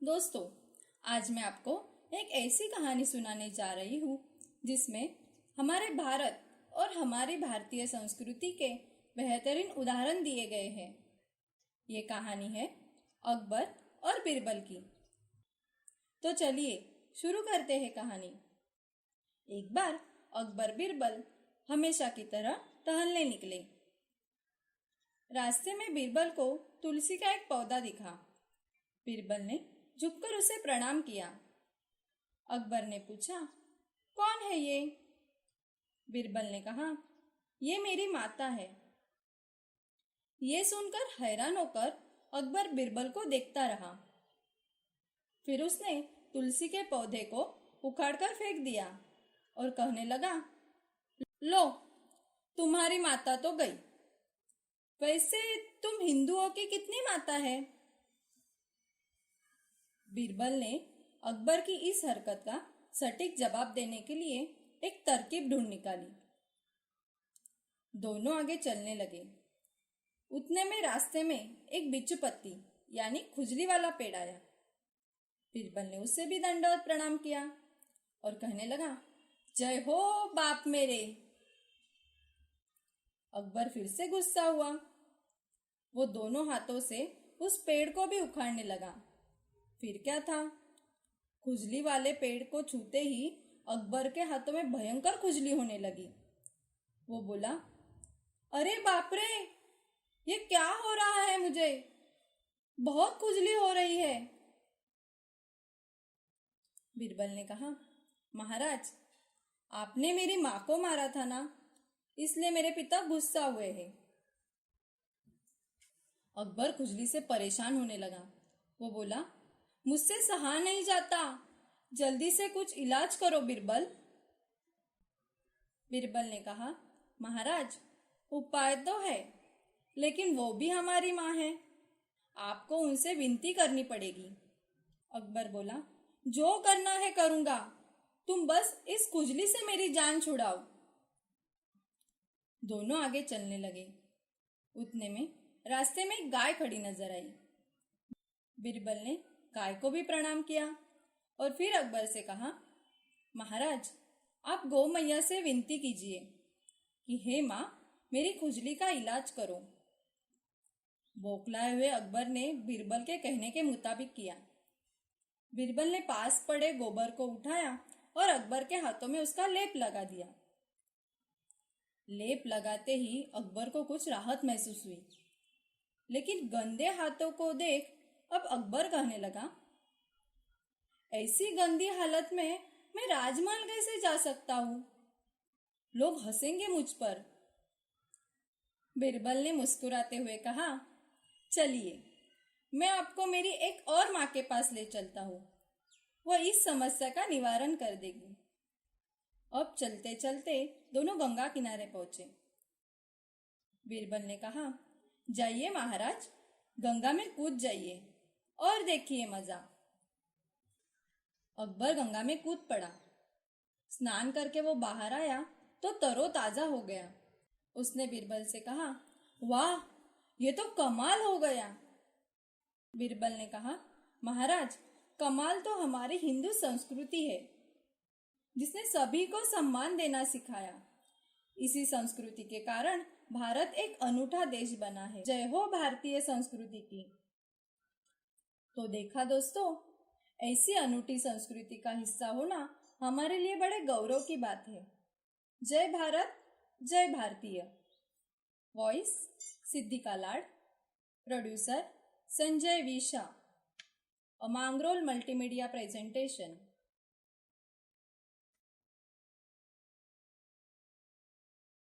दोस्तों, आज मैं आपको एक ऐसी कहानी सुनाने जा रही हूँ जिसमें हमारे भारत और हमारी भारतीय संस्कृति के बेहतरीन उदाहरण दिए गए हैं। ये कहानी है अकबर और बीरबल की। तो चलिए शुरू करते हैं कहानी। एक बार अकबर बीरबल हमेशा की तरह टहलने निकले। रास्ते में बीरबल को तुलसी का एक पौधा दिखा। बीरबल ने झुककर उसे प्रणाम किया। अकबर ने पूछा, कौन है ये? बीरबल ने कहा, ये मेरी माता है। ये सुनकर हैरान होकर अकबर बीरबल को देखता रहा। फिर उसने तुलसी के पौधे को उखाड़कर फेंक दिया और कहने लगा, लो, तुम्हारी माता तो गई। वैसे तुम हिंदुओं की कितनी माता है? बीरबल ने अकबर की इस हरकत का सटीक जवाब देने के लिए एक तरकीब ढूंढ निकाली। दोनों आगे चलने लगे। उतने में रास्ते में एक बिच्छू पत्ती यानी खुजली वाला पेड़ आया। बीरबल ने उससे भी दंडवत प्रणाम किया और कहने लगा, जय हो बाप मेरे। अकबर फिर से गुस्सा हुआ। वो दोनों हाथों से उस पेड़ को भी उखाड़ने लगा। फिर क्या था, खुजली वाले पेड़ को छूते ही अकबर के हाथों में भयंकर खुजली होने लगी। वो बोला, अरे बाप रे, ये क्या हो रहा है? मुझे बहुत खुजली हो रही है। बीरबल ने कहा, महाराज, आपने मेरी माँ को मारा था ना, इसलिए मेरे पिता गुस्सा हुए हैं। अकबर खुजली से परेशान होने लगा। वो बोला, मुझसे सहा नहीं जाता, जल्दी से कुछ इलाज करो बीरबल। बीरबल ने कहा, महाराज, उपाय तो है, लेकिन वो भी हमारी माँ है, आपको उनसे विनती करनी पड़ेगी। अकबर बोला, जो करना है करूंगा, तुम बस इस खुजली से मेरी जान छुड़ाओ। दोनों आगे चलने लगे। उतने में रास्ते में एक गाय खड़ी नजर आई। बीरबल ने गाय को भी प्रणाम किया और फिर अकबर से कहा, महाराज, आप गौ मैया से विनती कीजिए कि हे माँ, मेरी खुजली का इलाज करो। बौखलाए हुए अकबर ने बीरबल के कहने के मुताबिक किया। बीरबल ने पास पड़े गोबर को उठाया और अकबर के हाथों में उसका लेप लगा दिया। लेप लगाते ही अकबर को कुछ राहत महसूस हुई, लेकिन गंदे हाथों को देख अब अकबर कहने लगा, ऐसी गंदी हालत में मैं राजमहल कैसे जा सकता हूं? लोग हंसेंगे मुझ पर। बीरबल ने मुस्कुराते हुए कहा, चलिए, मैं आपको मेरी एक और माँ के पास ले चलता हूँ, वो इस समस्या का निवारण कर देगी। अब चलते चलते दोनों गंगा किनारे पहुंचे। बीरबल ने कहा, जाइए महाराज, गंगा में कूद जाइए और देखिए मजा। अकबर गंगा में कूद पड़ा। स्नान करके वो बाहर आया तो तरोताजा हो गया। उसने बीरबल से कहा, वाह, ये तो कमाल हो गया। बीरबल ने कहा, महाराज, कमाल तो हमारी हिंदू संस्कृति है, जिसने सभी को सम्मान देना सिखाया। इसी संस्कृति के कारण भारत एक अनूठा देश बना है। जय हो भारतीय संस्कृति की। तो देखा दोस्तों, ऐसी अनूठी संस्कृति का हिस्सा होना हमारे लिए बड़े गौरव की बात है। जय भारत, जय भारतीय। Voice Siddhika Lad, producer Sanjay V Shah, a Mangrol multimedia presentation.